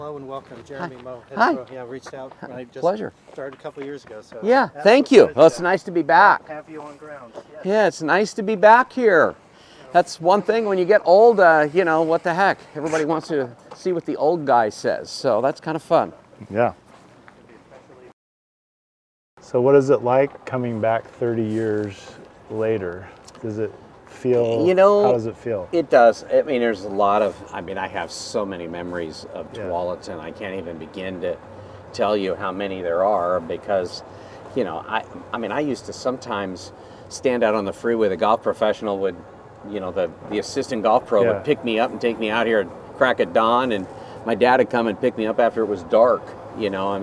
Hello and welcome, Jeremy Moe. Hi. Yeah, reached out when I just Pleasure. started a couple years ago. So Yeah, thank you. Well, it's nice to be back. Have you on ground? Yes. Yeah, it's nice to be back here. That's one thing when you get old, you know, what the heck? Everybody wants to see what the old guy says, so that's kind of fun. Yeah. So what is it like coming back 30 years later? Does it feel, You know, how does it feel? It does. I mean, there's a lot of, I have so many memories of Yeah. Tualatin. I can't even begin to tell you how many there are because, you know, I used to sometimes stand out on the freeway. The golf professional would, you know, the assistant golf pro Yeah. would pick me up and take me out here at crack of dawn, and my dad would come and pick me up after it was dark. You know,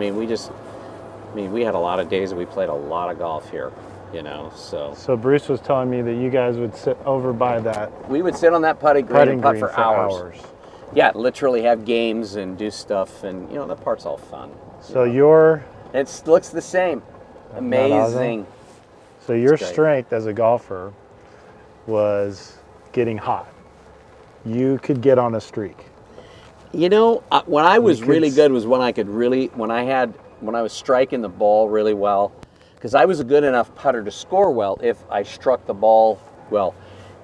we had a lot of days that we played a lot of golf here, you know, so. So Bruce was telling me that you guys would sit over by that We would sit on that putting green and putt for hours. Yeah, literally have games and do stuff, and, you know, that part's all fun. So your It looks the same. Amazing. so your great. strength as a golfer was getting hot. You could get on a streak. You know, when I was could really good was when I was striking the ball really well, because I was a good enough putter to score well if I struck the ball well.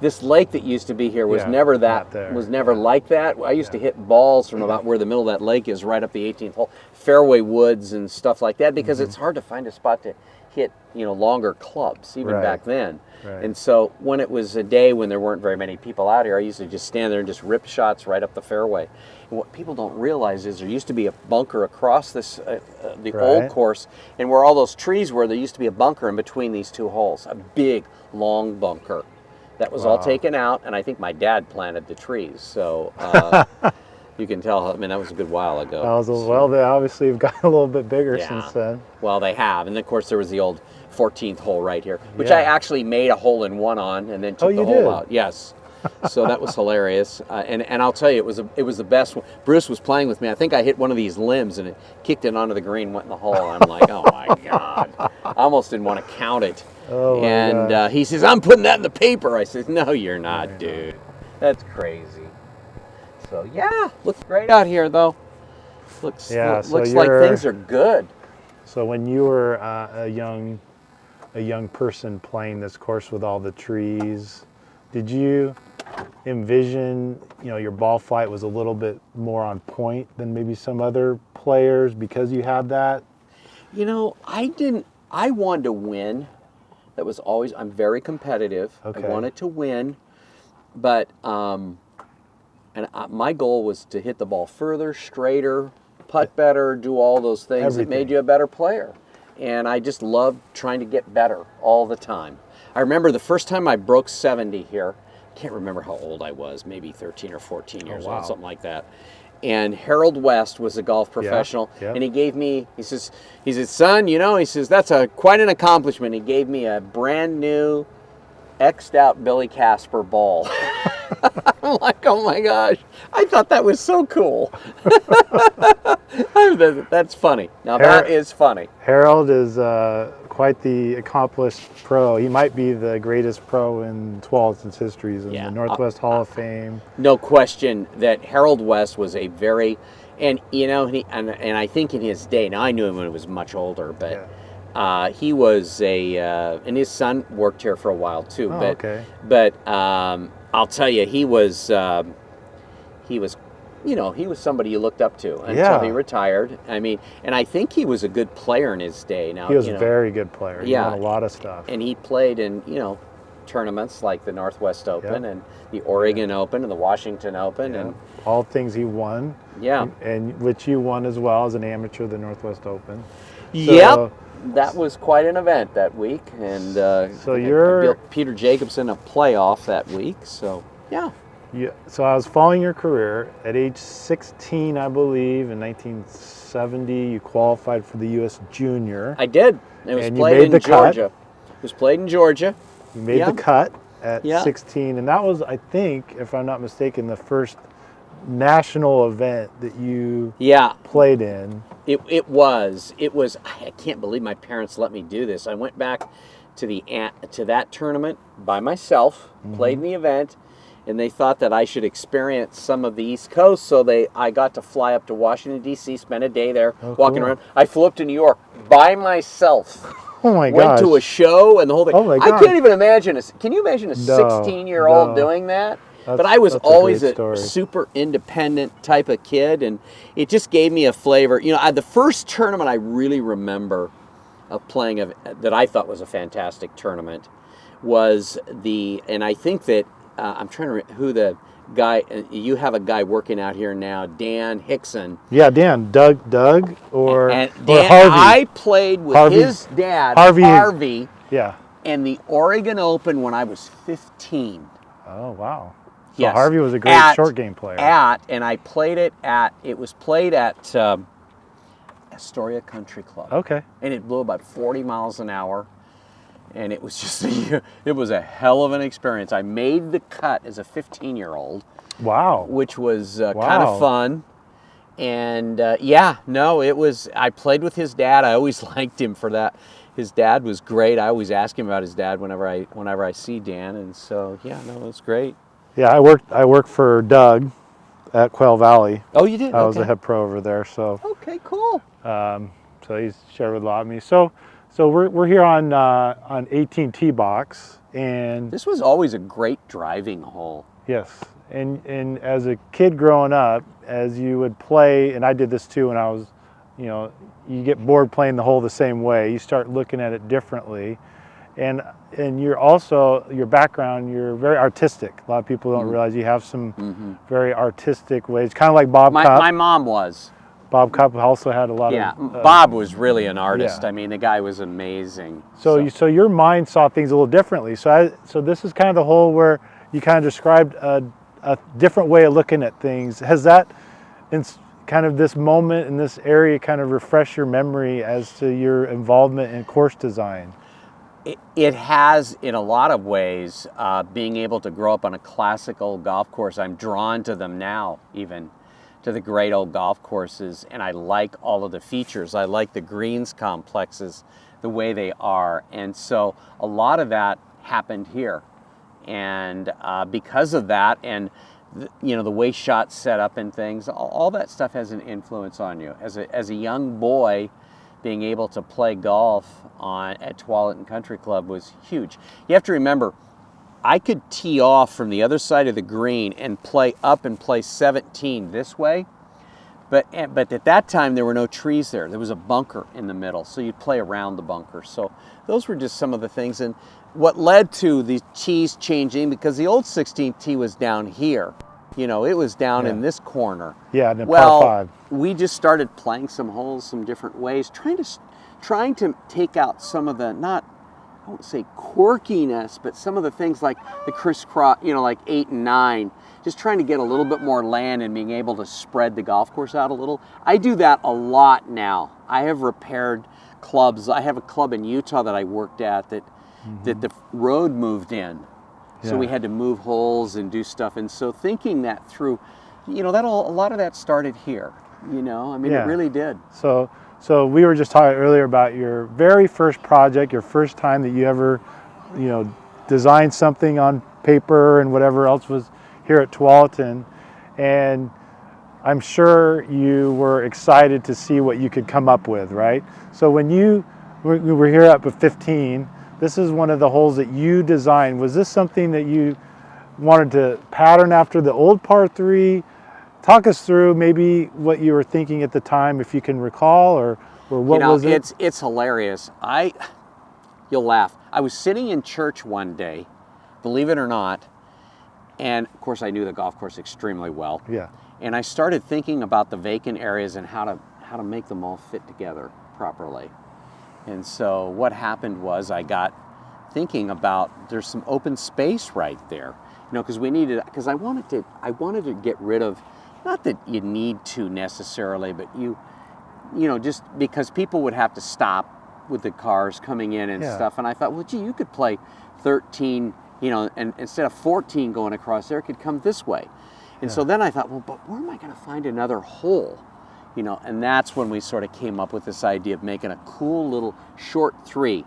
This lake that used to be here was Yeah, never not there. like that. I used to hit balls from about where the middle of that lake is, right up the 18th hole, fairway woods and stuff like that, because it's hard to find a spot to hit, you know, longer clubs even Right. back then. Right. And so when it was a day when there weren't very many people out here, I used to just stand there and just rip shots right up the fairway. And what people don't realize is there used to be a bunker across this the old Right. course, and where all those trees were, there used to be a bunker in between these two holes, a big, long bunker. That was all Wow. taken out, and I think my dad planted the trees. So you can tell, I mean, that was a good while ago. Well, they obviously have gotten a little bit bigger Yeah. since then. Well, they have. And of course, there was the old 14th hole right here, which Yeah. I actually made a hole in one on and then took you the hole did? out. Yes. So that was hilarious. And I'll tell you, it was the best one. Bruce was playing with me. I think I hit one of these limbs and it kicked it onto the green, went in the hole. I'm like, oh my God. I almost didn't want to count it. Oh my And gosh. he says, I'm putting that in the paper. I said, no, you're not, dude. That's crazy. So yeah, looks great out here though. Looks Yeah, so looks like you're- things are good. So when you were a young person playing this course with all the trees, did you envision, you know, your ball flight was a little bit more on point than maybe some other players because you had that? You know, I wanted to win. That was always, I'm very competitive. Okay. I wanted to win, but my goal was to hit the ball further, straighter, putt better, do all those things that made Everything. you a better player. And I just loved trying to get better all the time. I remember the first time I broke 70 here. Can't remember how old I was, maybe 13 or 14 years wow. old, something like that. And Harold West was a golf professional, yeah. and he gave me, he says, son, you know, he says, that's quite an accomplishment. He gave me a brand new X'd out Billy Casper ball. I'm like, oh my gosh, I thought that was so cool. That's funny. Now that is funny. Harold is quite the accomplished pro. He might be the greatest pro in Tualatin's history. He's in Yeah. the Northwest Hall of Fame. No question that Harold West was a very, and you know, and I think in his day, now I knew him when he was much older, but he was and his son worked here for a while too. Oh, but okay. but I'll tell you, he was, you know, he was somebody you looked up to until Yeah. he retired. I mean, and I think he was a good player in his day. Now He was you a know, very good player. He Yeah. won a lot of stuff. and he played in, you know, tournaments like the Northwest Open and the Oregon Open and the Washington Open, and all things he won. yeah. And which you won as well as an amateur, the Northwest Open. Yep, that was quite an event that week, and So I think you're- I built Peter Jacobson a playoff that week. So yeah, So I was following your career. At age 16, I believe, in 1970, you qualified for the U.S. Junior. I did. It was And you played made in the cut. Georgia. It was played in Georgia. You made Yeah. the cut at Yeah. 16, and that was, I think, if I'm not mistaken, the first national event that you Yeah, played in. it was. I can't believe my parents let me do this. I went back to that tournament by myself, played in the event, and they thought that I should experience some of the East Coast. So I got to fly up to Washington, D.C., spend a day there, walking cool. around. I flew up to New York by myself. Oh my Went gosh. to a show and the whole thing. Oh my I gosh. can't even imagine. Can you imagine a No, 16-year-old no. doing that? But That's- I was that's a always great a story. super independent type of kid, and it just gave me a flavor. You know, the first tournament I really remember of playing that I thought was a fantastic tournament was and I think that I'm trying to who the guy. You have a guy working out here now, Dan Hickson. Yeah, Dan, Doug, or And or Dan, Harvey. I played with his dad, Harvey, Yeah. in the Oregon Open when I was 15. Oh wow. So Yes. Harvey was a great short game player. And I played it was played at Astoria Country Club. Okay. And it blew about 40 miles an hour. And it was just, it was a hell of an experience. I made the cut as a 15-year-old. Wow. Which was kind Wow. of fun. And I played with his dad. I always liked him for that. His dad was great. I always ask him about his dad whenever I see Dan. And so, it was great. Yeah, I worked for Doug at Quail Valley. Oh, you did? I was a head pro over there, so Okay, cool. so he's shared with a lot of me. So we're here on 18 tee box, and This was always a great driving hole. yes, and as a kid growing up, as you would play, and I did this too when I was, you get bored playing the hole the same way. You start looking at it differently, and you're also, your background, you're very artistic. A lot of people don't realize you have some very artistic ways, kind of like Bob Cupp. My mom was. Bob Cupp also had a lot of. Bob was really an artist. yeah. I mean, the guy was amazing. So your mind saw things a little differently. So this is kind of the hole where you kind of described a different way of looking at things. Has that, in kind of this moment in this area, kind of refresh your memory as to your involvement in course design? It has, in a lot of ways, being able to grow up on a classical golf course. I'm drawn to them now, even to the great old golf courses, and I like all of the features. I like the greens complexes the way they are, and so a lot of that happened here. And because of that, and the way shots set up and things, all that stuff has an influence on you. As a young boy, being able to play golf at Tualatin Country Club was huge. You have to remember, I could tee off from the other side of the green and play up and play 17 this way, but at that time there were no trees there. There was a bunker in the middle, so you'd play around the bunker. So those were just some of the things, and what led to the tees changing, because the old 16th tee was down here. It was down in this corner. Yeah, and then par 5. We just started playing some holes some different ways, trying to take out some of the, not, I won't say quirkiness, but some of the things like the crisscross, like 8 and 9, just trying to get a little bit more land and being able to spread the golf course out a little. I do that a lot now. I have repaired clubs. I have a club in Utah that I worked at that the road moved in. So we had to move holes and do stuff. And so thinking that through, a lot of that started here, I mean, it really did. So we were just talking earlier about your very first project, your first time that you ever, designed something on paper and whatever else was here at Tualatin. And I'm sure you were excited to see what you could come up with, right? So when you were here up at 15, this is one of the holes that you designed. Was this something that you wanted to pattern after the old par 3? Talk us through maybe what you were thinking at the time, if you can recall, or what was it? It's hilarious. You'll laugh. I was sitting in church one day, believe it or not, and of course I knew the golf course extremely well. Yeah. And I started thinking about the vacant areas and how to make them all fit together properly. And so what happened was I got thinking about, there's some open space right there, because I wanted to get rid of, not that you need to necessarily, but just because people would have to stop with the cars coming in and stuff. And I thought, well, gee, you could play 13, and instead of 14 going across there, it could come this way. And so then I thought, well, but where am I going to find another hole? And that's when we sort of came up with this idea of making a cool little short 3.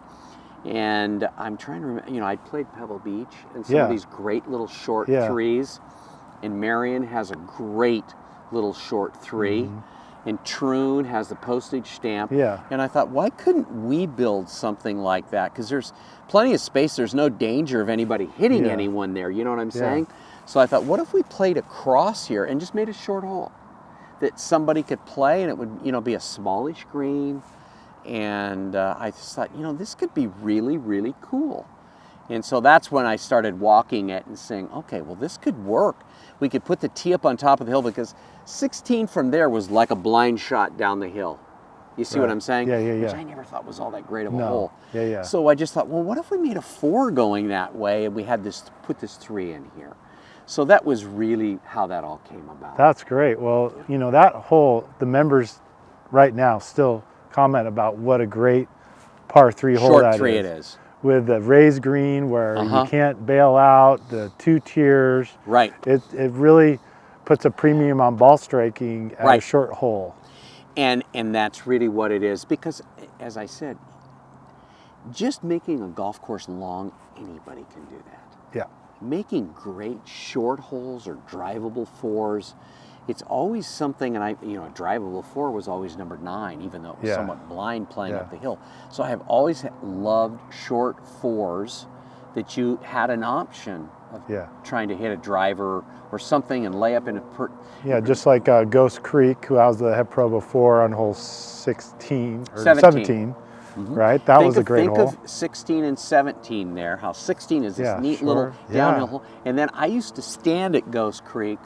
And I'm trying to remember, I played Pebble Beach and some Yeah. of these great little short Yeah. threes. And Marion has a great little short three. And Troon has the postage stamp. Yeah. And I thought, why couldn't we build something like that? Because there's plenty of space. There's no danger of anybody hitting Yeah. anyone there. You know what I'm Yeah. saying? So I thought, what if we played across here and just made a short hole that somebody could play, and it would, be a smallish green. And I just thought, this could be really, really cool. And so that's when I started walking it and saying, okay, well, this could work. We could put the tee up on top of the hill, because 16 from there was like a blind shot down the hill. You see what Right. I'm saying? Yeah, yeah, Which yeah. I never thought was all that great of a No. hole. Yeah, yeah. So I just thought, well, what if we made a 4 going that way, and we had put this 3 in here? So that was really how that all came about. That's great. Well, that hole, the members right now still comment about what a great par 3 hole Short that 3 is. it is. With the raised green where Uh-huh. you can't bail out, the 2 tiers. Right. It really puts a premium on ball striking at a Right. short hole. And that's really what it is, because, as I said, just making a golf course long, anybody can do that. Yeah. Making great short holes or drivable 4s, it's always something, and a drivable 4 was always number 9, even though it was Yeah. somewhat blind playing Yeah. up the hill. So I have always loved short 4s that you had an option of Yeah. trying to hit a driver or something and lay up in a Yeah, just like Ghost Creek, who I was the head pro before on hole 16 or 17, right? That was a great hole. Think of 16 and 17 there, how 16 is this Yeah, neat sure. little Yeah. downhill hole. And then I used to stand at Ghost Creek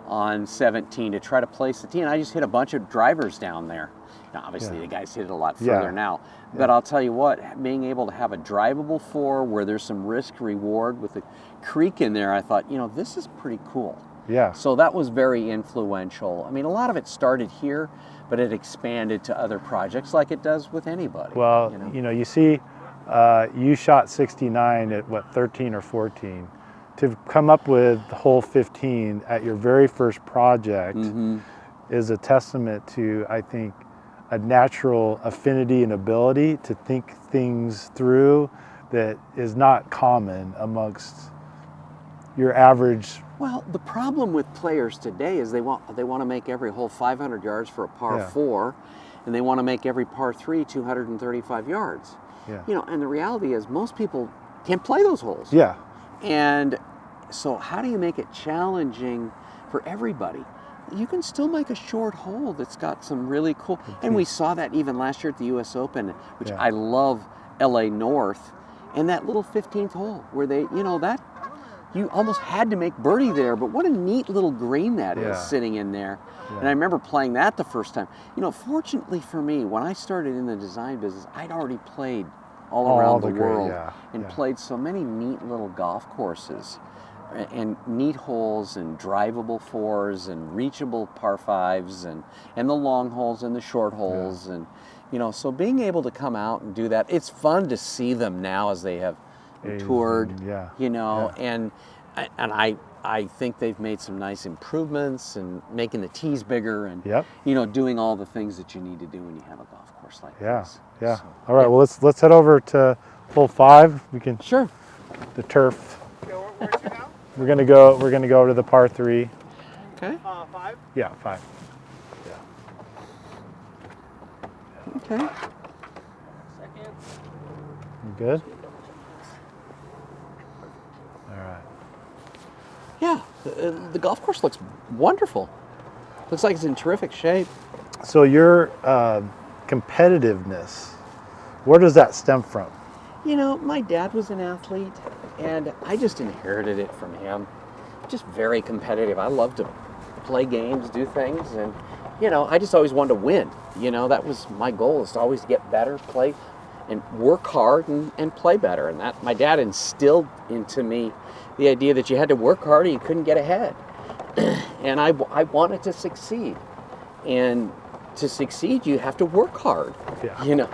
on 17 to try to place the tee, and I just hit a bunch of drivers down there. Now, obviously, Yeah. the guys hit it a lot Yeah. further now. But I'll tell you what, being able to have a drivable 4 where there's some risk reward with the creek in there, I thought, this is pretty cool. Yeah. So that was very influential. I mean, a lot of it started here, but it expanded to other projects like it does with anybody. Well, you see, you shot 69 at 13 or 14. To come up with hole 15 at your very first project is a testament to, I think, a natural affinity and ability to think things through that is not common amongst your average. Well, the problem with players today is they want to make every hole 500 yards for a par Yeah. 4, and they want to make every par 3 235 yards. Yeah. And the reality is most people can't play those holes. Yeah. And so how do you make it challenging for everybody? You can still make a short hole that's got some really cool, and we saw that even last year at the US Open, which Yeah. I love LA North, and that little 15th hole where they, that you almost had to make birdie there, but what a neat little green that is Yeah. sitting in there. Yeah. And I remember playing that the first time. Fortunately for me, when I started in the design business, I'd already played all around the world and played so many neat little golf courses and neat holes and drivable 4s and reachable par 5s and the long holes and the short holes. And, so being able to come out and do that, it's fun to see them now as they have toured, and I think they've made some nice improvements and making the tees bigger and, doing all the things that you need to do when you have a golf course like this. Yeah. So, All right. Well, let's head over to hole 5. We can Sure. the turf. Where to now? We're gonna go to the par 3. Okay. 5? Yeah, 5. Okay. Second. You good? All right. Yeah, the golf course looks wonderful. Looks like it's in terrific shape. So your competitiveness, where does that stem from? My dad was an athlete, and I just inherited it from him. Just very competitive. I love to play games, do things, and, I just always wanted to win. That was my goal, is to always get better, play, and work hard and play better. And that my dad instilled into me the idea that you had to work hard or you couldn't get ahead. And I wanted to succeed. And to succeed, you have to work hard. Yeah.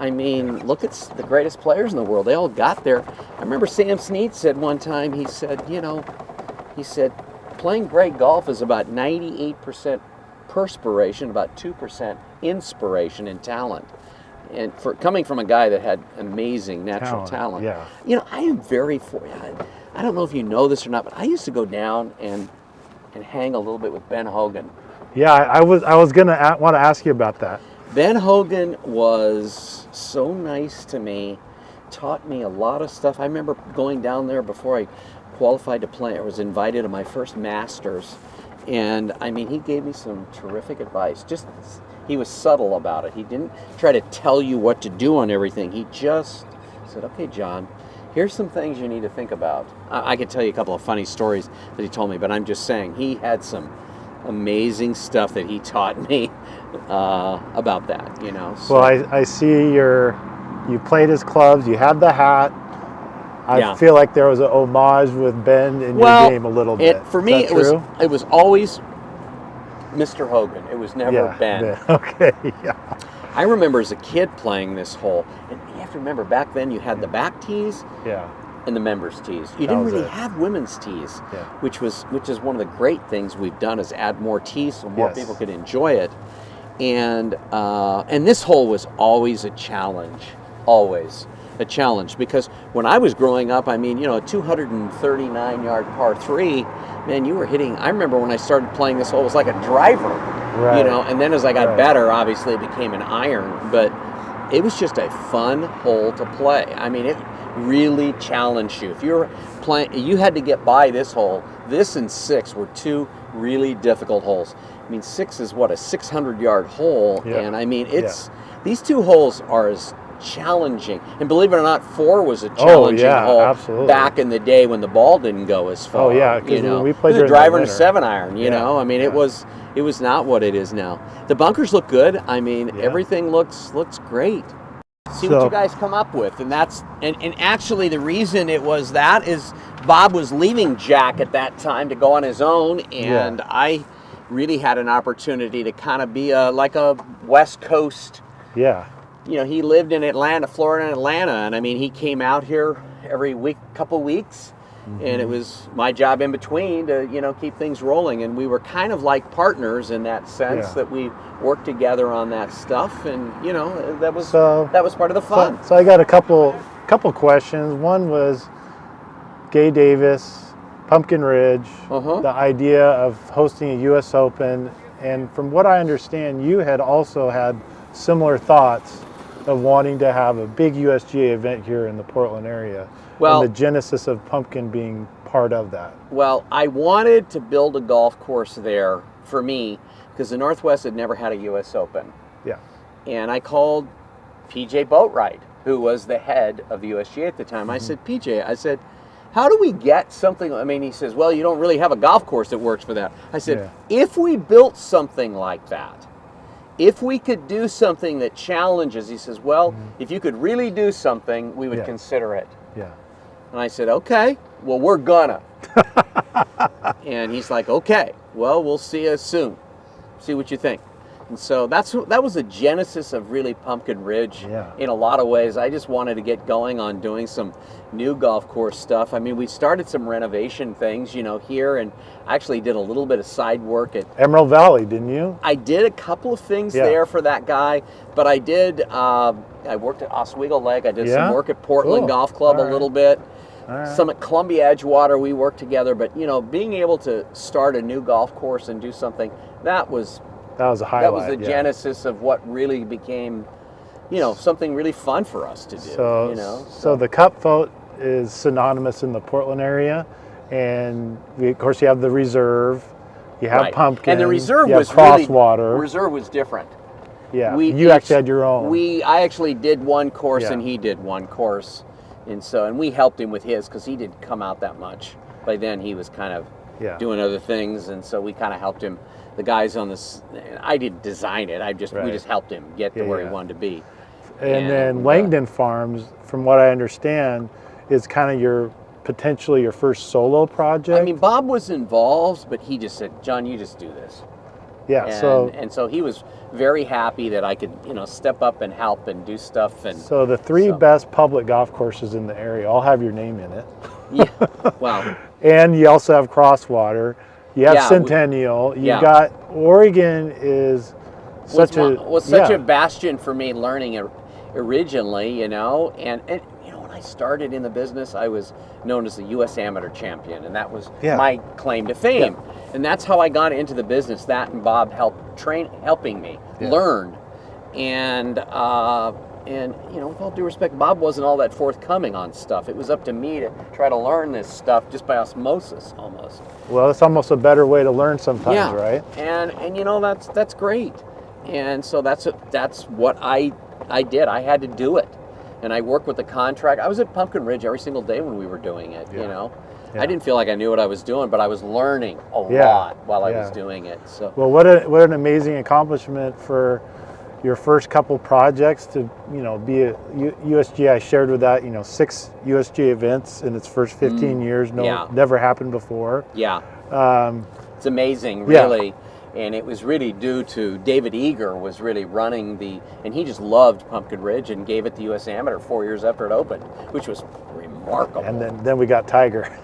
I mean, look at the greatest players in the world. They all got there. I remember Sam Snead said one time, he said, playing great golf is about 98% perspiration, about 2% inspiration and talent. And for coming from a guy that had amazing natural talent, yeah. you know, I am very I don't know if you know this or not, but I used to go down and hang a little bit with Ben Hogan. Yeah, I was gonna want to ask you about that. Ben Hogan was so nice to me, taught me a lot of stuff. I remember going down there before I qualified to play. I was invited to my first Masters, and I mean, he gave me some terrific advice. Just he was subtle about it. He didn't try to tell you what to do on everything. He just said, "Okay, John, here's some things you need to think about." I could tell you a couple of funny stories that he told me, but I'm just saying he had some amazing stuff that he taught me about that, you know. So, Well, I see you played his clubs, you had the hat. I feel like there was an homage with Ben in your game a little bit. For me, it was always Mr. Hogan. It was never Ben. Okay, yeah. I remember as a kid playing this hole, and you have to remember back then you had the back tees and the members tees. You didn't really have women's tees, which is one of the great things we've done is add more tees so more people could enjoy it. And this hole was always a challenge, because when I was growing up, I mean, you know, a 239-yard par 3, man, you were hitting. I remember when I started playing this hole, it was like a driver, you know. And then as I got better, obviously it became an iron, but it was just a fun hole to play. I mean, it really challenged you. If you were playing, you had to get by this hole. This and 6 were two really difficult holes. I mean, 6 is what, a 600-yard hole, and I mean, these two holes are as challenging. And believe it or not, 4 was a challenging hole back in the day when the ball didn't go as far. Oh yeah, because when we played a driver and a 7-iron. You know, I mean, it was not what it is now. The bunkers look good. I mean, everything looks great. See what you guys come up with, and that's and actually the reason it was that is Bob was leaving Jack at that time to go on his own, and I really had an opportunity to kind of be like a West Coast. Yeah. You know, he lived in Atlanta, Florida, and Atlanta, and I mean, he came out here every couple weeks, and it was my job in between to, you know, keep things rolling, and we were kind of like partners in that sense that we worked together on that stuff, and you know, that was part of the fun. So I got a couple questions. One was Gay Davis, Pumpkin Ridge, the idea of hosting a U.S. Open, and from what I understand, you had also had similar thoughts of wanting to have a big USGA event here in the Portland area, and the genesis of Pumpkin being part of that. Well, I wanted to build a golf course there for me because the Northwest had never had a U.S. Open. Yeah. And I called PJ Boatwright, who was the head of the USGA at the time. I said, PJ, how do we get something? I mean, he says, well, you don't really have a golf course that works for that. I said, if we built something like that, if we could do something that challenges, he says, well, if you could really do something, we would consider it. Yeah. And I said, okay, well, we're gonna. And he's like, okay, well, we'll see you soon. See what you think. And so that was the genesis of really Pumpkin Ridge in a lot of ways. I just wanted to get going on doing some new golf course stuff. I mean, we started some renovation things, you know, here, and I actually did a little bit of side work at Emerald Valley, didn't you? I did a couple of things there for that guy, but I did, I worked at Oswego Lake. I did some work at Portland Golf Club a little bit. Some at Columbia Edgewater, we worked together, but you know, being able to start a new golf course and do something, that was a highlight. That was the genesis of what really became, you know, something really fun for us to do. So, you know, so the Cup Vote is synonymous in the Portland area, and of course you have the Reserve, you have Pumpkin, and the Reserve was Crosswater. Reserve was different. Yeah, you actually had your own. I actually did one course and he did one course, and we helped him with his because he didn't come out that much. By then he was kind of doing other things, and so we kind of helped him. The guys on this, I didn't design it. We just helped him get to where he wanted to be. And then Langdon Farms, from what I understand, is kind of potentially your first solo project. I mean, Bob was involved, but he just said, "John, you just do this." Yeah. And so he was very happy that I could, you know, step up and help and do stuff. And so the three best public golf courses in the area all have your name in it. Yeah. Wow. And you also have Crosswater. You have Centennial. You've got Oregon was such a bastion for me learning originally, you know, and you know, when I started in the business, I was known as the U.S. Amateur Champion, and that was my claim to fame. And that's how I got into the business. That and Bob helping me learn, and you know, with all due respect, Bob wasn't all that forthcoming on stuff. It was up to me to try to learn this stuff just by osmosis, almost. Well, it's almost a better way to learn sometimes, right? And you know, that's great. And so that's what I did. I had to do it, and I worked with the contract. I was at Pumpkin Ridge every single day when we were doing it. You know, I didn't feel like I knew what I was doing, but I was learning a lot while I was doing it. So well, what an amazing accomplishment for your first couple projects to, you know, be a USG. I shared with that, you know, 6 USG events in its first 15 years. Never happened before. It's amazing, really. And it was really due to David Eager was really running and he just loved Pumpkin Ridge and gave it the U.S. Amateur 4 years after it opened, which was remarkable. And then we got Tiger.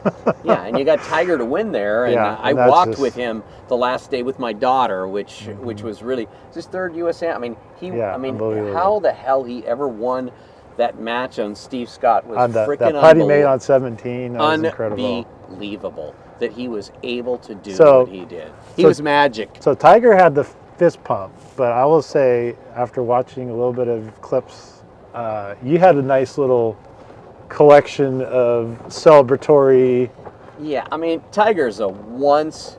And you got Tiger to win there, and I walked with him the last day with my daughter, which was really his 3rd U.S. Amateur. I mean, how the hell he ever won that match on Steve Scott was freaking that putt he made on 17. That was incredible. Unbelievable that he was able to do what he did. He was magic. So Tiger had the fist pump, but I will say, after watching a little bit of clips, you had a nice little collection of celebratory. Yeah, I mean, Tiger's a once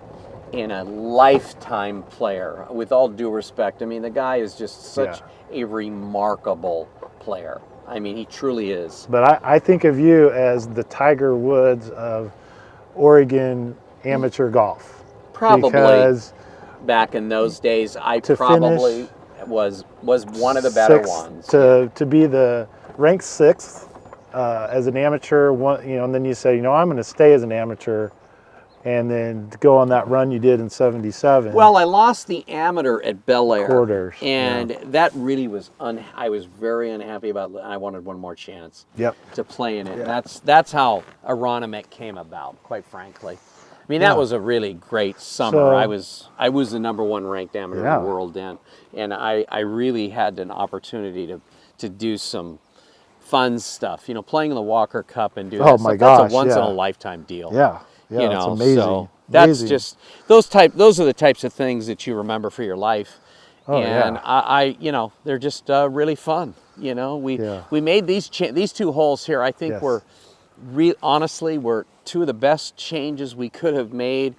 in a lifetime player, with all due respect. I mean, the guy is just such a remarkable player. I mean, he truly is. But I think of you as the Tiger Woods of Oregon amateur golf. Probably. Because back in those days, I probably was one of the better ones. To be the ranked 6th as an amateur, you know, and then you say, you know, I'm going to stay as an amateur, and then to go on that run you did in '77. Well, I lost the amateur at Bel Air. Quarters. And that really was, I was very unhappy about it. I wanted one more chance to play in it. Yeah. That's how Aronimec came about, quite frankly. I mean, that was a really great summer. So, I was the #1 ranked amateur in the world then. And I really had an opportunity to do some fun stuff. You know, playing in the Walker Cup and doing that stuff, that's a once-in-a-lifetime deal. Yeah, you know, it's amazing. So that's just those are the types of things that you remember for your life. I you know, they're just really fun. You know, we made these 2 holes here. I think honestly were 2 of the best changes we could have made.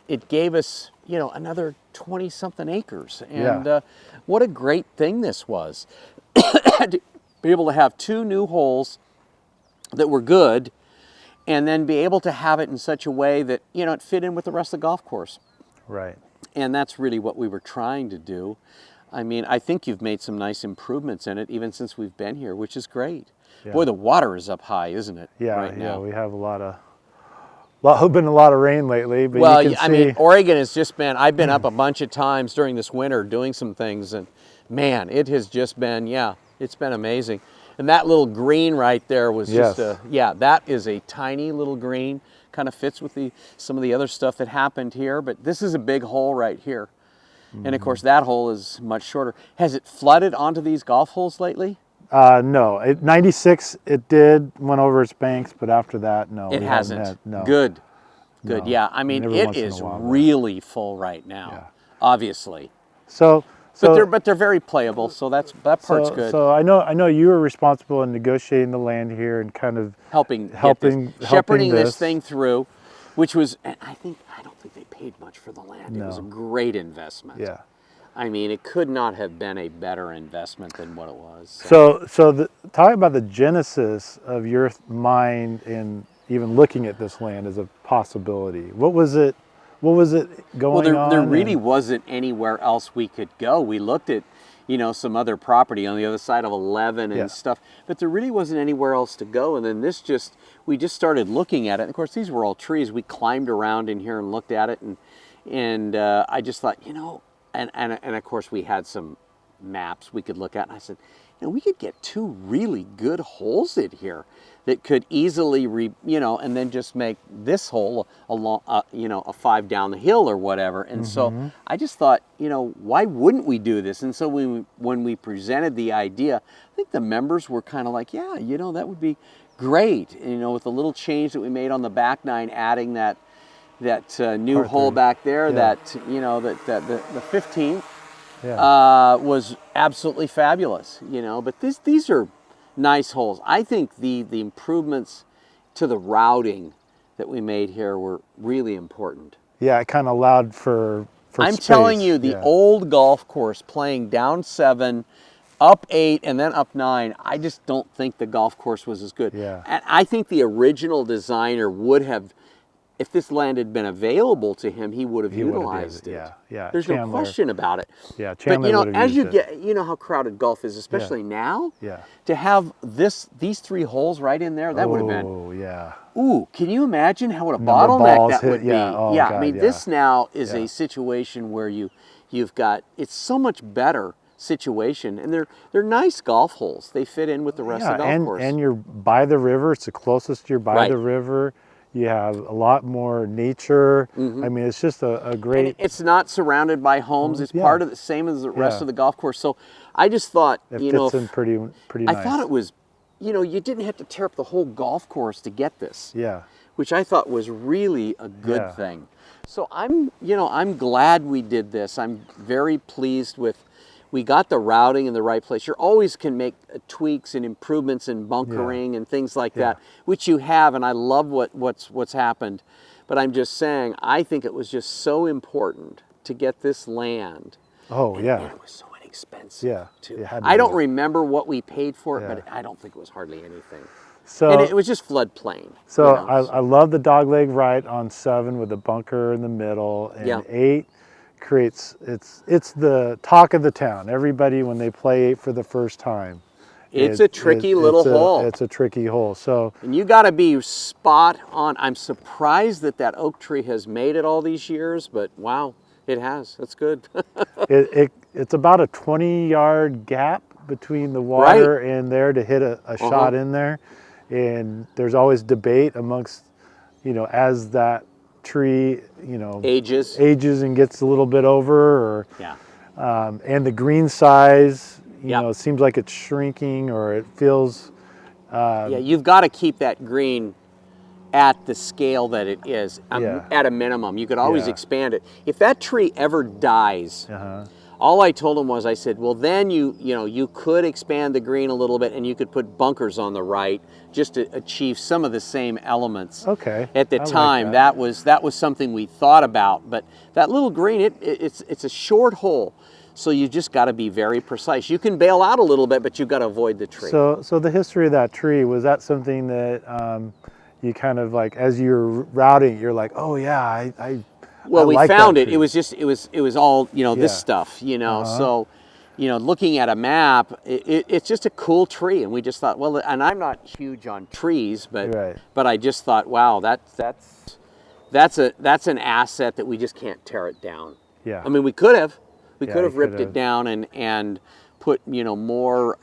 It gave us, you know, another 20-something acres, and what a great thing this was to be able to have 2 new holes that were good, and then be able to have it in such a way that, you know, it fit in with the rest of the golf course. Right. And that's really what we were trying to do. I mean, I think you've made some nice improvements in it even since we've been here, which is great. Yeah. Boy, the water is up high, isn't it? Yeah, right now? We have been a lot of rain lately. But well, you can I mean, Oregon has just been, I've been up a bunch of times during this winter doing some things, and man, it has just been, it's been amazing. And that little green right there was just that is a tiny little green. Kind of fits with some of the other stuff that happened here, but this is a big hole right here. And of course that hole is much shorter. Has it flooded onto these golf holes lately? No. 96 it went over its banks, but after that, no. It hasn't. Good. No. Yeah, I mean, it is really full right now, obviously. But they're very playable, so that part's good. So I know you were responsible in negotiating the land here and kind of helping shepherding this thing through, which was, and I don't think they paid much for the land. No. It was a great investment. Yeah. I mean, it could not have been a better investment than what it was. Talk about the genesis of your mind in even looking at this land as a possibility. What was it going on? There really wasn't anywhere else we could go. We looked at, you know, some other property on the other side of 11 and stuff, but there really wasn't anywhere else to go. And then we just started looking at it. And of course, these were all trees. We climbed around in here and looked at it, and I just thought, you know, and of course we had some maps we could look at, and I said, we could get 2 really good holes in here that could easily, and then just make this hole along, a 5 down the hill or whatever. And so I just thought, why wouldn't we do this? And so when we presented the idea, I think the members were kind of like, yeah, that would be great. With the little change that we made on the back 9, adding that new Part hole 3. back there, Yeah. that the 15th Yeah. was absolutely fabulous. But these are nice holes. I think the improvements to the routing that we made here were really important. Yeah, it kind of allowed for I'm space. telling you, the Yeah. old golf course, playing down 7, up 8, and then up 9, I just don't think the golf course was as good. Yeah. And I think the original designer would have, if this land had been available to him, he would have utilized it. Yeah, yeah. There's no Chandler. question about it. Yeah, But Chandler would have as used you it. get, how crowded golf is, especially now. Yeah. To have these 3 holes right in there, that would have been. Oh, yeah. Ooh, can you imagine how what a Number of bottleneck balls that hit, would be? yeah. Oh, I God, mean, yeah. this now is Yeah. a situation where you've got, it's so much better situation, and they're nice golf holes. They fit in with the rest of the golf course. And you're by the river. It's the closest you're by Right. the river. You have a lot more nature. I mean, it's just a great. And it's not surrounded by homes. It's Yeah. part of the same as the rest Yeah. of the golf course. So I just thought, It fits in pretty I nice. thought it was, you didn't have to tear up the whole golf course to get this. Yeah. Which I thought was really a good Yeah. thing. So I'm glad we did this. I'm very pleased with, we got the routing in the right place. You always can make tweaks and improvements in bunkering and things like that, which you have, and I love what's happened. But I'm just saying, I think it was just so important to get this land. Oh, yeah. And it was so inexpensive. Yeah, Too. it had to I be. don't remember what we paid for it, Yeah. but I don't think it was hardly anything. So, And it was just floodplain. so you know, I love the dogleg right on 7 with the bunker in the middle, and Yeah. 8 creates it's the talk of the town. Everybody when they play 8 for the first time. It's a tricky little hole. It's a tricky hole. So And you got to be spot on. I'm surprised that oak tree has made it all these years, but wow, it has. That's good. it's about a 20-yard gap between the water and there to hit a shot in there. And there's always debate amongst, as that tree, Ages. and gets a little bit over, or Yeah. and the green size, Yeah. it seems like it's shrinking, or it feels. Yeah, you've got to keep that green at the scale that it is, Yeah. at a minimum. You could always Yeah. expand it. If that tree ever dies, all I told him was, I said, well, then you could expand the green a little bit, and you could put bunkers on the right just to achieve some of the same elements. Okay. At the I like time, that. that was something we thought about. But that little green, it's a short hole, so you just got to be very precise. You can bail out a little bit, but you've got to avoid the tree. So the history of that tree, was that something that you kind of like, as you're routing, you're like, oh yeah, Well, we like that found it. tree. It was just, it was all, this Yeah. stuff, So, looking at a map, it's just a cool tree, and we just thought, well, and I'm not huge on trees, but Right. but I just thought, wow, that's an asset that we just can't tear it down. Yeah. I mean, we could have Yeah, ripped you it could've. down and put more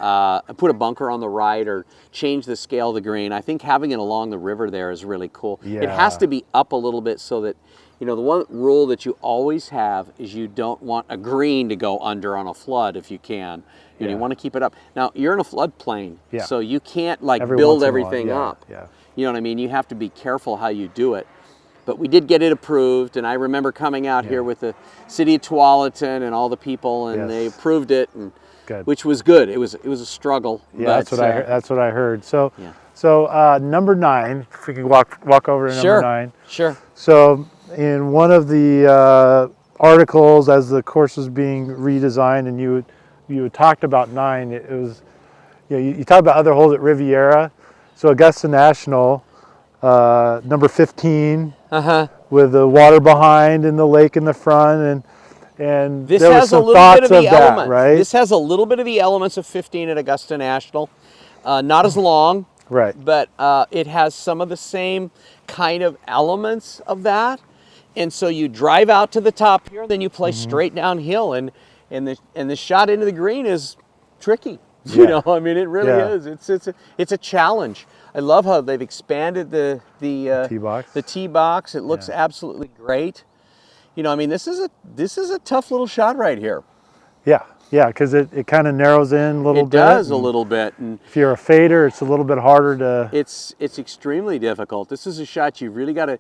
put a bunker on the right, or change the scale of the green. I think having it along the river there is really cool. It has Yeah. to be up a little bit so that, the one rule that you always have is you don't want a green to go under on a flood if you can. You Yeah. want to keep it up. Now, you're in a floodplain, Yeah. so you can't Every build once in a while, everything yeah, up. yeah. You know what I mean? You have to be careful how you do it. But we did get it approved, and I remember coming out here with the city of Tualatin and all the people, and they Yes. approved it, and Good. which was good. It was a struggle. Yeah, but, that's what I heard. That's what I heard. So, Yeah. number 9. If we could walk over to number 9. Sure. So, in one of the articles, as the course was being redesigned, and you had talked about 9, it was, you talked about other holes at Riviera. So Augusta National, number 15, with the water behind and the lake in the front, and This there was has a some little thoughts bit of the that, elements. right? This has a little bit of the elements of 15 at Augusta National. Not as long, Right. but it has some of the same kind of elements of that. And so you drive out to the top here, then you play straight downhill. And and the shot into the green is tricky. You know, I mean, it really is. It's a challenge. I love how they've expanded the tee box. The tee box. It looks absolutely great. You know, I mean, this is a tough little shot right here. Yeah, yeah, because it kind of narrows in a little bit. It does a little bit, and if you're a fader, it's a little bit harder to. It's extremely difficult. This is a shot you've got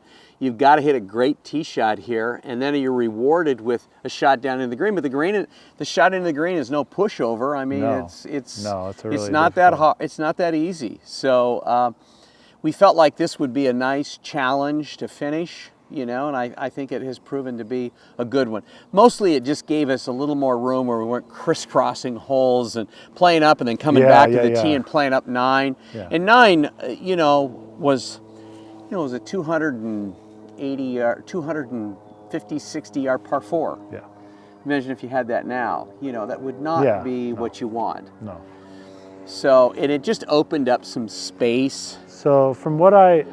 to hit a great tee shot here, and then you're rewarded with a shot down in the green. But the shot into the green is no pushover. I mean, it's not that hard. It's not that easy. So we felt like this would be a nice challenge to finish. You know, and I think it has proven to be a good one. Mostly it just gave us a little more room where we weren't crisscrossing holes and playing up and then coming back to the tee and playing up 9. Yeah. And 9, was a 250, 60 yard par 4. Yeah. Imagine if you had that now. You know, that would not be what you want. No. So, and it just opened up some space. So from what I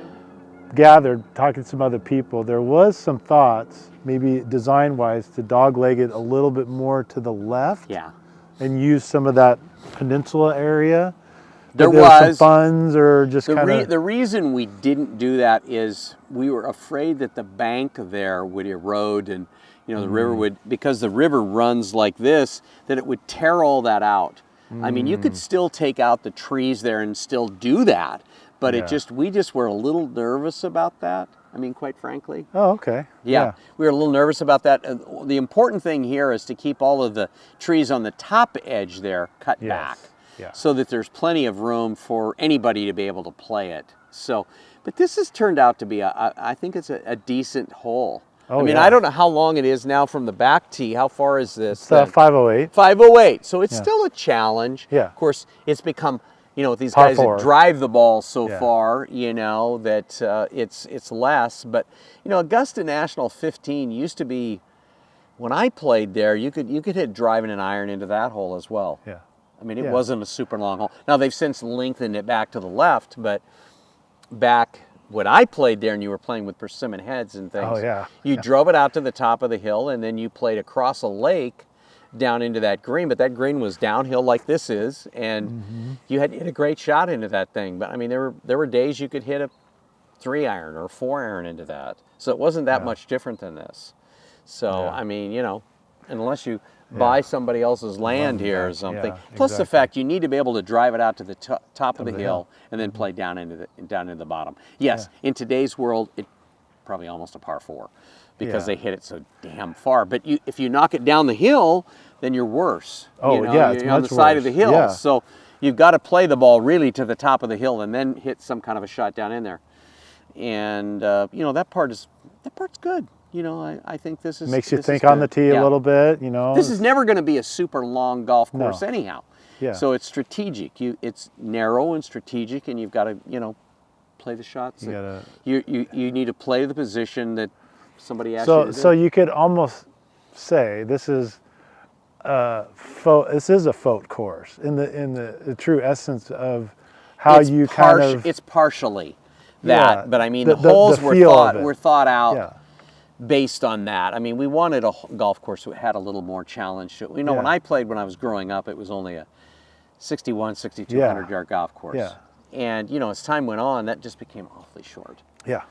gathered, talking to some other people, there was some thoughts, maybe design-wise, to dogleg it a little bit more to the left. Yeah. And use some of that peninsula area. There was some funds, or just kind of. The reason we didn't do that is we were afraid that the bank there would erode, and the river would, because the river runs like this, that it would tear all that out. I mean, you could still take out the trees there and still do that. But we just were a little nervous about that. I mean, quite frankly. Oh, okay. Yeah, we were a little nervous about that. The important thing here is to keep all of the trees on the top edge there cut back, so that there's plenty of room for anybody to be able to play it. So, but this has turned out to be, I think it's a decent hole. Oh, I mean, I don't know how long it is now from the back tee. How far is this? It's 508. 508. So it's still a challenge. Yeah. Of course, it's become, with these guys that drive the ball so far, that it's less. But, Augusta National 15 used to be, when I played there, you could hit driving an iron into that hole as well. Yeah. I mean, it wasn't a super long hole. Now, they've since lengthened it back to the left, but back when I played there and you were playing with persimmon heads and things, you drove it out to the top of the hill, and then you played across a lake down into that green, but that green was downhill like this is, and you had hit a great shot into that thing. But I mean, there were days you could hit a 3-iron or a 4-iron into that, so it wasn't that much different than this. So I mean, unless you buy somebody else's land here or something. Plus the fact you need to be able to drive it out to the top of the hill and then play down into the bottom. Yes, in today's world, it probably almost a par 4. Because they hit it so damn far. But if you knock it down the hill, then you're worse. Oh, it's you're on the side of the hill. Yeah. So you've got to play the ball really to the top of the hill and then hit some kind of a shot down in there. And that part's good. I think this is makes you think on the tee a little bit. This is never going to be a super long golf course anyhow. Yeah. So it's strategic. It's narrow and strategic, and you've got to play the shots. You need to play the position somebody asked you to do. So you could almost say this is a faute course in the true essence of how it's it's partially that, but I mean the holes were thought out based on that. I mean, we wanted a golf course that had a little more challenge to it. When I played when I was growing up, it was only a 6,200 yard golf course. Yeah. And as time went on, that just became awfully short. Yeah.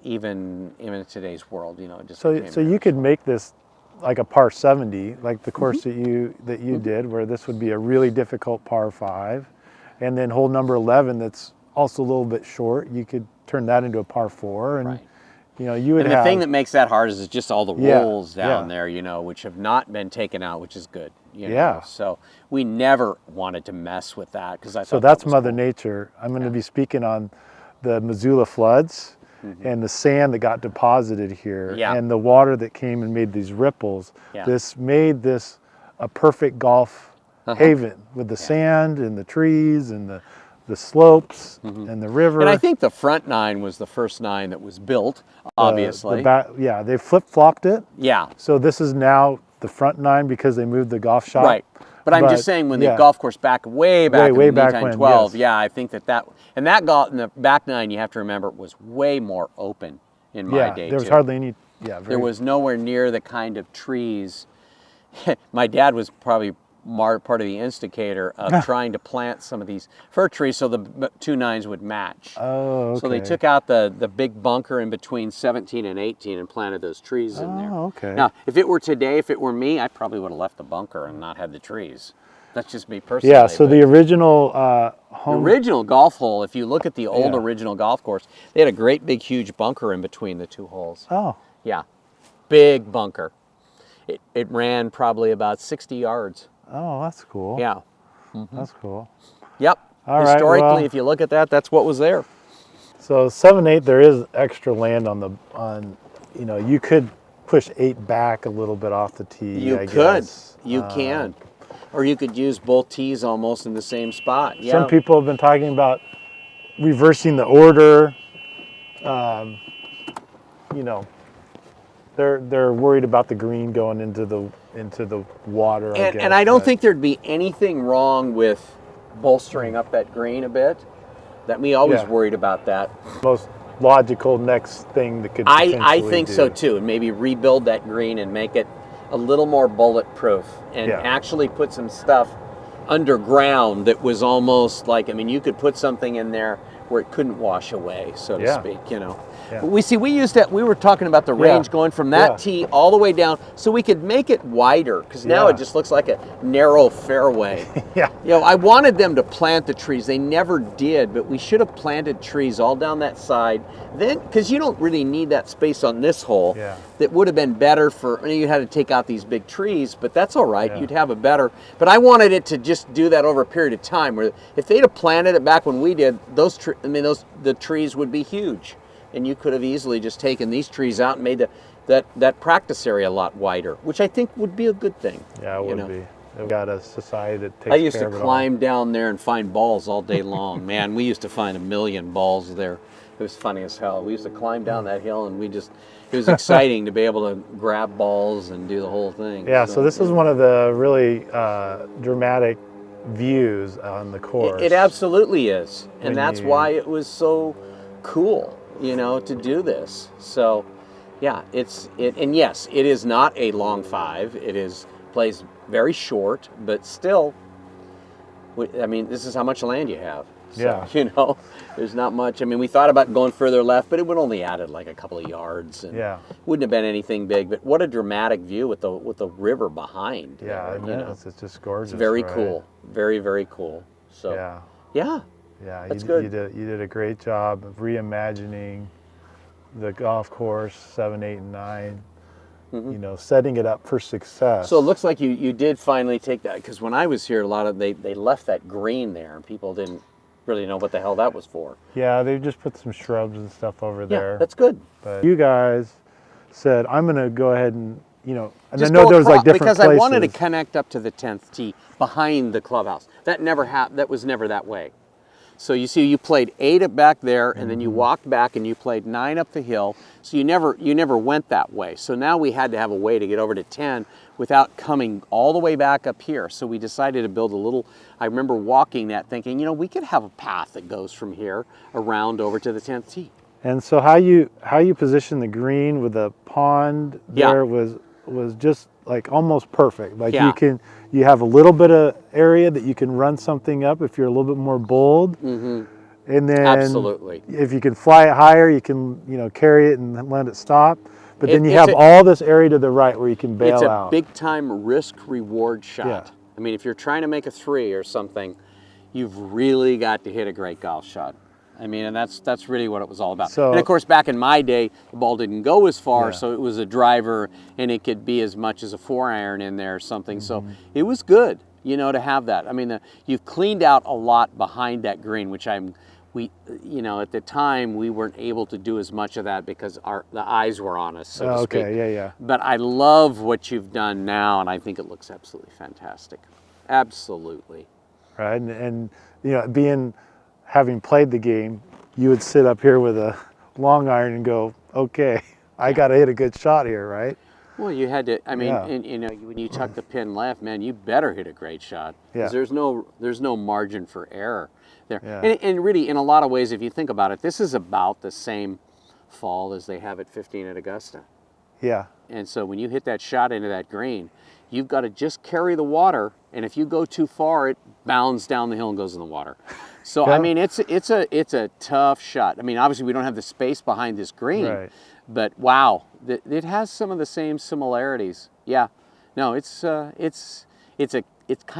Even in today's world, it just so you could make this like a par 70, like the course that you did, where this would be a really difficult par 5, and then hole number 11 that's also a little bit short. You could turn that into a par 4, and you would. And the thing that makes that hard is just all the rolls down there, which have not been taken out, which is good. So we never wanted to mess with that because I thought that's Mother Nature. I'm going to be speaking on the Missoula floods. And the sand that got deposited here, and the water that came and made these ripples, this made this a perfect golf haven with the sand and the trees and the slopes and the river. And I think the front 9 was the first 9 that was built, obviously. They flip-flopped it. Yeah. So this is now the front 9 because they moved the golf shop. Right. But I'm just saying when the golf course way back in the 12, I think that and that golf in the back 9, you have to remember, was way more open in my day. There was hardly any. There was nowhere near the kind of trees my dad was probably part of the instigator of trying to plant some of these fir trees so the 2 nines would match. Oh, okay. So they took out the big bunker in between 17 and 18 and planted those trees in there. Oh, okay. Now, if it were today, if it were me, I probably would have left the bunker and not had the trees. That's just me personally. Yeah, so the original the original golf hole, if you look at the old original golf course, they had a great big huge bunker in between the 2 holes. Oh. Yeah, big bunker. It ran probably about 60 yards. Oh, that's cool. Yeah. That's cool. Yep. All right, Historically, well, if you look at that, that's what was there. So 7, 8, there is extra land on, you know, you could push 8 back a little bit off the tee. You I could. guess. You can. Or you could use both tees almost in the same spot. Yeah. Some people have been talking about reversing the order. You know, they're worried about the green going into the water. And I don't think there'd be anything wrong with bolstering up that green a bit. That we always worried about that. Most logical next thing that could. I think so too, and maybe rebuild that green and make it a little more bulletproof, and actually put some stuff underground that was almost like, I mean, you could put something in there where it couldn't wash away, so to speak, you know. Yeah. We were talking about the range going from that tee all the way down, so we could make it wider, because now it just looks like a narrow fairway. Yeah. You know, I wanted them to plant the trees. They never did, but we should have planted trees all down that side. Then, because you don't really need that space on this hole. Yeah. That would have been better for, I mean, you had to take out these big trees, but that's all right. You'd have a better, but I wanted it to just do that over a period of time, where if they'd have planted it back when we did, the trees would be huge. And you could have easily just taken these trees out and made that practice area a lot wider, which I think would be a good thing. Yeah, it would be. We've got a society that takes care I used to of it climb down there and find balls all day long. Man, we used to find 1,000,000 balls there. It was funny as hell. We used to climb down that hill, and it was exciting to be able to grab balls and do the whole thing. Yeah, so this is one of the really dramatic views on the course. It absolutely is. And that's why it was so cool, you know, to do this. So, yeah, and yes, it is not a long 5. It plays very short, but still, I mean, this is how much land you have. So, you know, there's not much. I mean, we thought about going further left, but it would only added like a couple of yards, and wouldn't have been anything big. But what a dramatic view with the river behind. Yeah, there, you know. It's just gorgeous. It's very cool, very, very cool. So yeah, that's good. You did a great job of reimagining the golf course 7, 8, and 9. You know, setting it up for success. So it looks like you did finally take that, because when I was here, a lot of they left that green there, and people didn't really know what the hell that was for. Yeah, they just put some shrubs and stuff over there. Yeah, that's good. But you guys said, I'm going to go ahead and, you know, and just I know there was across, like different because places. I wanted to connect up to the 10th tee behind the clubhouse. That never happened. That was never that way. So you see, you played 8 up back there, and then you walked back and you played 9 up the hill. So you never went that way. So now we had to have a way to get over to 10 without coming all the way back up here. So we decided to build a little, I remember walking that thinking, you know, we could have a path that goes from here around over to the 10th tee. And so how you position the green with the pond there was just like almost perfect. Like you have a little bit of area that you can run something up if you're a little bit more bold. And then absolutely, if you can fly it higher, you can, you know, carry it and let it stop. But then you have all this area to the right where you can bail out. It's a big time risk reward shot. I mean, if you're trying to make a 3 or something, you've really got to hit a great golf shot. I mean, and that's really what it was all about. So, and of course, back in my day, the ball didn't go as far, so it was a driver, and it could be as much as a 4-iron in there or something. So it was good, you know, to have that. I mean, you've cleaned out a lot behind that green, which you know, at the time we weren't able to do as much of that because the eyes were on us, so to speak. But I love what you've done now, and I think it looks absolutely fantastic. Absolutely. Right, and you know, having played the game, you would sit up here with a long iron and go, okay, I got to hit a good shot here, right? Well, you had to. I mean, and, you know, when you tuck the pin left, man, you better hit a great shot. Because there's no margin for error there. And really, in a lot of ways, if you think about it, this is about the same fall as they have at 15 at Augusta. Yeah. And so when you hit that shot into that green, you've got to just carry the water, and if you go too far, it bounds down the hill and goes in the water. So I mean, it's a tough shot. I mean, obviously we don't have the space behind this green, Right. but wow, it has some of the same similarities. Yeah, no, it's kind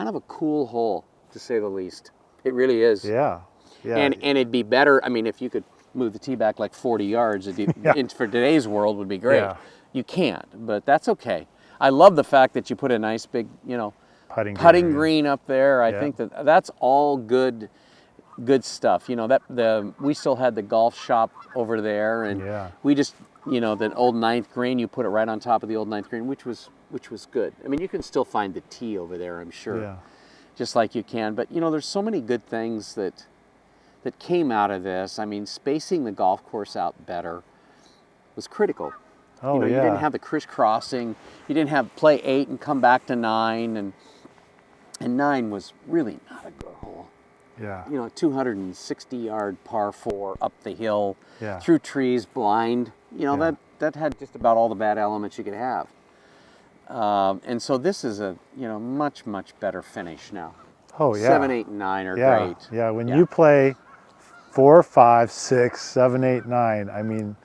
of a cool hole, to say the least. It really is. Yeah. Yeah. And it'd be better. I mean, if you could move the tee back like 40 yards, for today's world would be great. Yeah. You can't, but that's okay. I love the fact that you put a nice big, putting green up there. I think that's all good stuff. We still had the golf shop over there, and we just, the old 9th green, you put it right on top of the old 9th green, which was good. I mean, you can still find the tee over there, I'm sure, just like you can. But there's so many good things that came out of this. I mean, spacing the golf course out better was critical. Oh, you didn't have the crisscrossing. You didn't have play 8 and come back to 9, and 9 was really not a good hole. Yeah. 260-yard par 4 up the hill, Yeah. through trees, blind. That had just about all the bad elements you could have. And so this is a much, much better finish now. Oh yeah. 7, 8, and 9 are great. Yeah. When you play 4, 5, 6, 7, 8, 9, I mean,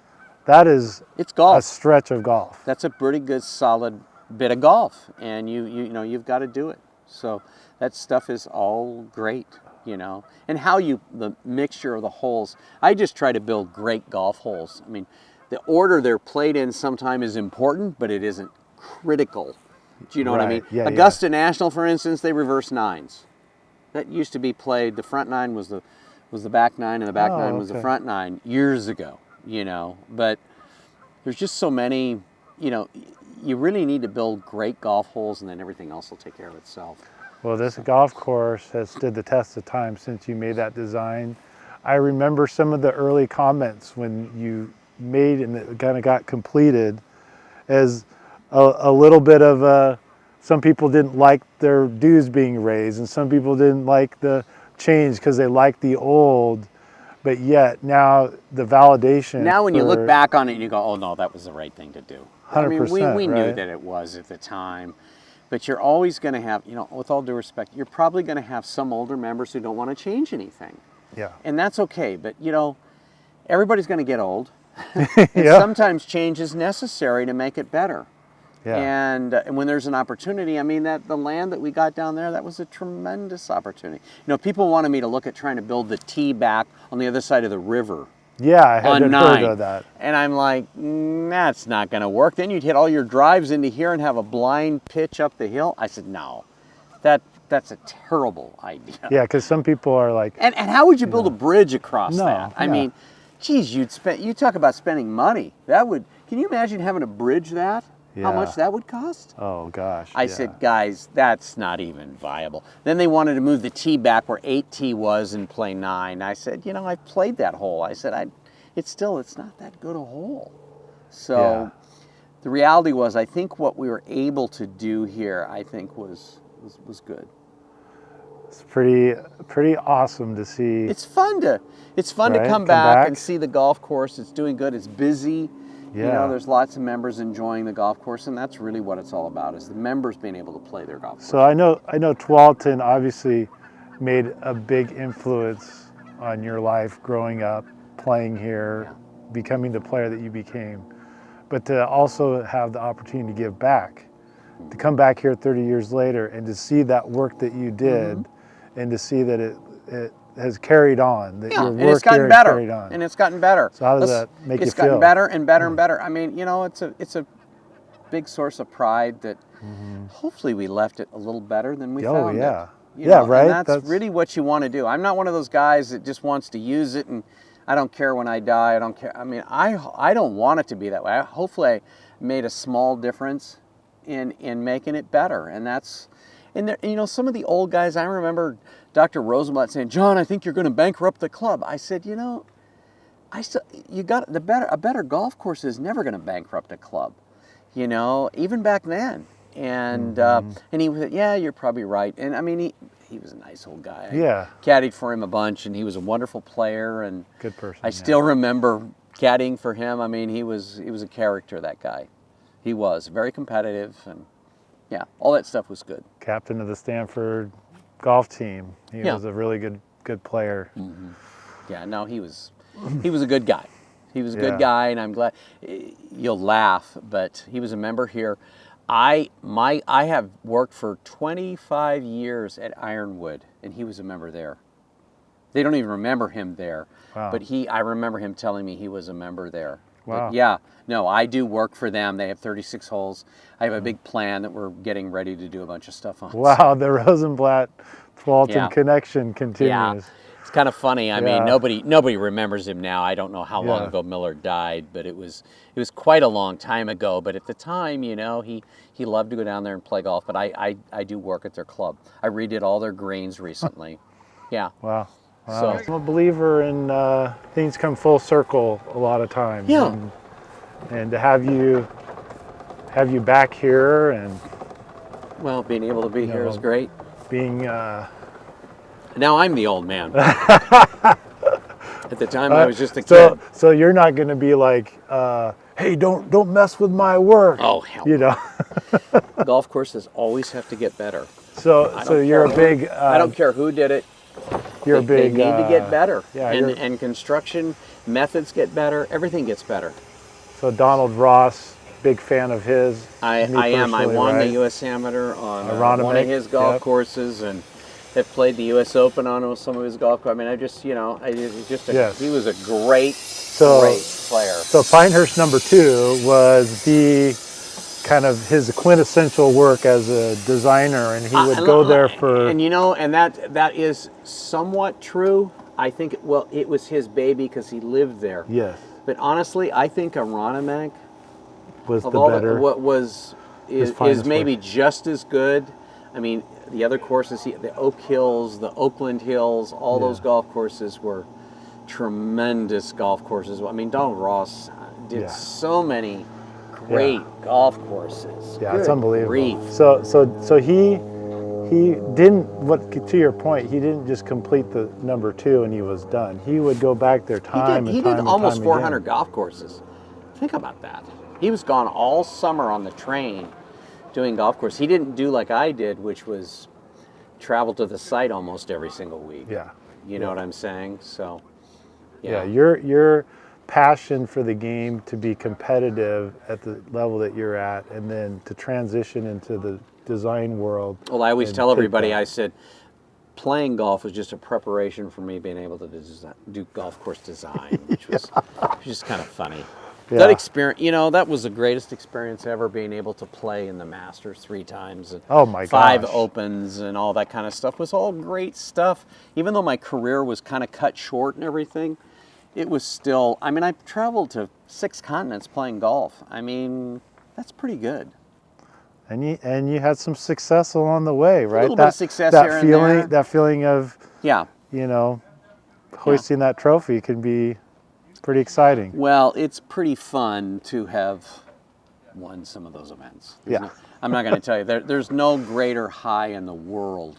that is It's golf. a stretch of golf. That's a pretty good, solid bit of golf, and you've got to do it. So that stuff is all great, And how the mixture of the holes. I just try to build great golf holes. I mean, the order they're played in sometime is important, but it isn't critical. Do you know what I mean? Yeah, Augusta National, for instance, they reverse 9s. That used to be played. The front 9 was the back 9, and the back 9 was the front 9 years ago. But there's just so many. You really need to build great golf holes, and then everything else will take care of itself. Well, this golf course has stood the test of time since you made that design. I remember some of the early comments when you made and it kind of got completed as a little bit of some people didn't like their dues being raised, and some people didn't like the change because they liked the old. But yet now the validation. Now when you look back on it and you go, oh no, that was the right thing to do. 100%, I mean, we knew right? that it was at the time. But you're always going to have, with all due respect, you're probably going to have some older members who don't want to change anything. Yeah. And that's okay. But, everybody's going to get old. And Yeah. sometimes change is necessary to make it better. Yeah. And when there's an opportunity, I mean, the land that we got down there, that was a tremendous opportunity. People wanted me to look at trying to build the tee back on the other side of the river. Yeah, I hadn't on heard 9. of that. And I'm like, that's not going to work. Then you'd hit all your drives into here and have a blind pitch up the hill. I said, no, that's a terrible idea. Yeah, because some people are like, And how would you build a bridge across No, that? I yeah. mean, geez, you talk about spending money. Can you imagine having to bridge that? How Yeah. much that would cost? oh gosh. I yeah. said, guys, that's not even viable. Then they wanted to move the tee back where 8T was and play 9. I said, I've played that hole. I said, it's not that good a hole. So the reality was, I think what we were able to do here, I think was good. It's pretty awesome to see. It's fun to Right, come back and see the golf course. It's doing good. It's busy. Yeah. There's lots of members enjoying the golf course, and that's really what it's all about, is the members being able to play their golf course. So I know Tualatin obviously made a big influence on your life growing up, playing here, becoming the player that you became. But to also have the opportunity to give back, to come back here 30 years later and to see that work that you did, and to see that it has carried on, that your and work it's gotten here has better. carried on. And it's gotten better. So how does that make you It's gotten feel? better and better and better. I mean, it's a big source of pride that hopefully we left it a little better than we found it. yeah. You Yeah, know, right? And that's really what you want to do. I'm not one of those guys that just wants to use it and I don't care when I die. I don't care. I mean, I don't want it to be that way. Hopefully I made a small difference in making it better. And that's, some of the old guys, I remember Dr. Rosenblatt saying, John, I think you're going to bankrupt the club. I said, a better golf course is never going to bankrupt a club, even back then. And and he said, yeah, you're probably right. And I mean, he was a nice old guy. Yeah. I caddied for him a bunch, and he was a wonderful player. And Good person. I still remember caddying for him. I mean, he was a character, that guy. He was very competitive, and yeah, all that stuff was good. Captain of the Stanford golf team. He Yeah. was a really good player. Yeah, no, he was a good guy. He was a good Yeah. guy, and I'm glad. You'll laugh, but he was a member here. I have worked for 25 years at Ironwood, and he was a member there. They don't even remember him there, Wow. but I remember him telling me he was a member there. Wow. But yeah, no, I do work for them. They have 36 holes. I have a big plan that we're getting ready to do a bunch of stuff on. Wow, the Rosenblatt Tualatin Yeah. connection Yeah, continues. it's kind of funny. I mean, Yeah. nobody remembers him now. I don't know how long Yeah. ago Miller died, but it was quite a long time ago. But at the time, you know, he loved to go down there and play golf. But I do work at their club. I redid all their greens recently. Yeah. Wow. So- Wow. I'm a believer in things come full circle a lot of times. Yeah. And to have you back here and Well, being able to be here is know, great. being Now I'm the old man. At the time, I was just a kid. so you're not going to be like, hey, don't mess with my work. Oh, hell You know. Golf courses always have to get better. So I so don't you're a care big. I don't care who did it. You're a They big. need to get better. yeah, and construction methods get better. Everything gets better. So Donald Ross, big fan of his. I Me am. I personally, won right? the U.S. Amateur on one Aronimink, of his golf yep. courses, and have played the U.S. Open on some of his golf courses. I mean, Yes. he was a great player. So Pinehurst #2 was the kind of his quintessential work as a designer, and he would go there for. And you know, and that is somewhat true. I think it was his baby because he lived there. Yes, But honestly, I think Aronimink was of the all better. is finest maybe work. just as good. I mean, the other courses, the Oak Hills, the Oakland Hills, all Yeah. those golf courses were tremendous golf courses. I mean, Donald Ross did Yeah. so many great golf courses. Yeah, it's Good unbelievable. grief. So he didn't. To your point, he didn't just complete the #2 and he was done. He would go back there time He and time did and almost time 400 again. golf courses. Think about that. He was gone all summer on the train doing golf courses. He didn't do like I did, which was travel to the site almost every single week. Yeah. You know what I'm saying? So, Yeah, your passion for the game to be competitive at the level that you're at, and then to transition into the design world. Well, I always and tell take everybody, that. I said, playing golf was just a preparation for me being able to do golf course design, which was just kind of funny. Yeah. That experience, you know, that was the greatest experience ever, being able to play in the Masters 3 times and Oh my 5 gosh. Opens and all that kind of stuff was all great stuff. Even though my career was kind of cut short and everything, it was still, I mean, I traveled to 6 continents playing golf. I mean, that's pretty good. And you had some success along the way, right? little bit of success that here and feeling, there. that feeling of, Yeah. you know, hoisting that trophy can be pretty exciting. Well, it's pretty fun to have won some of those events. I'm not going to tell you. There's no greater high in the world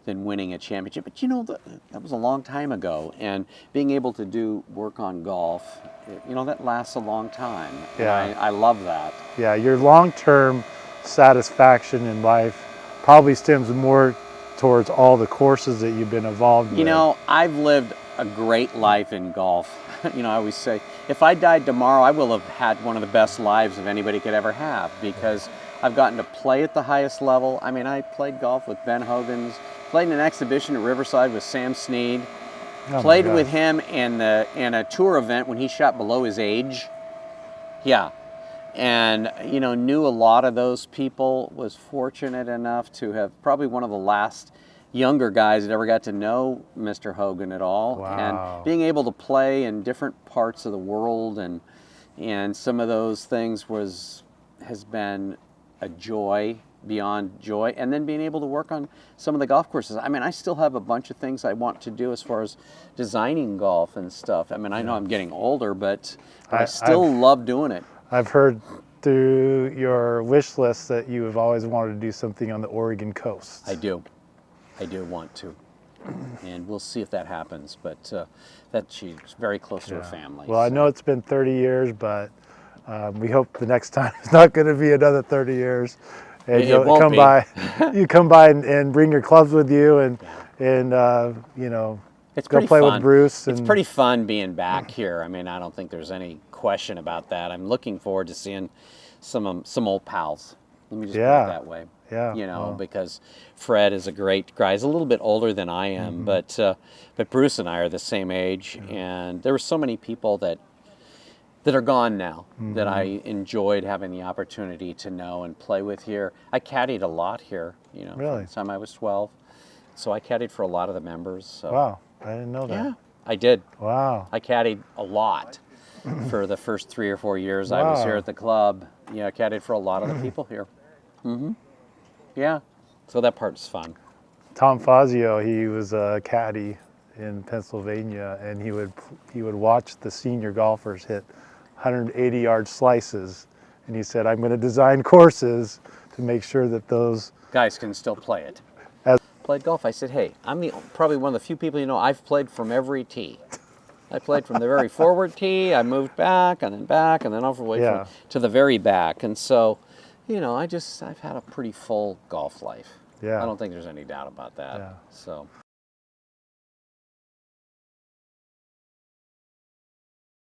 than winning a championship. But you know, that was a long time ago. And being able to do work on golf, you know, that lasts a long time. Yeah. And I love that. Yeah, your long-term satisfaction in life probably stems more towards all the courses that you've been involved with. You know, I've lived a great life in golf. You know, I always say, if I died tomorrow, I will have had one of the best lives of anybody could ever have, because I've gotten to play at the highest level. I mean, I played golf with Ben Hogan's, played in an exhibition at Riverside with Sam Snead, Oh played my with gosh. him in a tour event when he shot below his age. Yeah. And, you know, knew a lot of those people, was fortunate enough to have probably one of the last younger guys that ever got to know Mr. Hogan at all. Wow. And being able to play in different parts of the world and some of those things has been a joy beyond joy. And then being able to work on some of the golf courses. I mean, I still have a bunch of things I want to do as far as designing golf and stuff. I mean, I know I'm getting older, but I still love doing it. I've heard through your wish list that you have always wanted to do something on the Oregon coast. I do want to, and we'll see if that happens. But that she's very close to her family. Well, I so. know it's been 30 years, but We hope the next time it's not going to be another 30 years. And It you'll won't come be. by. You come by and bring your clubs with you, and you know, It's go pretty play fun. with Bruce. It's And pretty fun being back here. I mean, I don't think there's any question about that. I'm looking forward to seeing some old pals. Let me just put Yeah. it that way. Yeah, You know, wow. because Fred is a great guy. He's a little bit older than I am, but Bruce and I are the same age, and there were so many people that are gone now that I enjoyed having the opportunity to know and play with here. I caddied a lot here, you know, Really? from the time I was 12. So I caddied for a lot of the members. So. Wow, I didn't know that. Yeah, I did. Wow. I caddied a lot for the first 3 or 4 years I was here Wow. at the club. Yeah, I caddied for a lot of the people here. Yeah, so that part's fun. Tom Fazio, he was a caddy in Pennsylvania, and he would watch the senior golfers hit 180-yard slices, and he said, "I'm going to design courses to make sure that those Guys can still play it. as Played golf. I said, hey, I'm probably one of the few people I've played from every tee. I played from the very forward tee. I moved back and then over away Yeah. to the very back, and so, I've had a pretty full golf life. Yeah. I don't think there's any doubt about that. Yeah. So.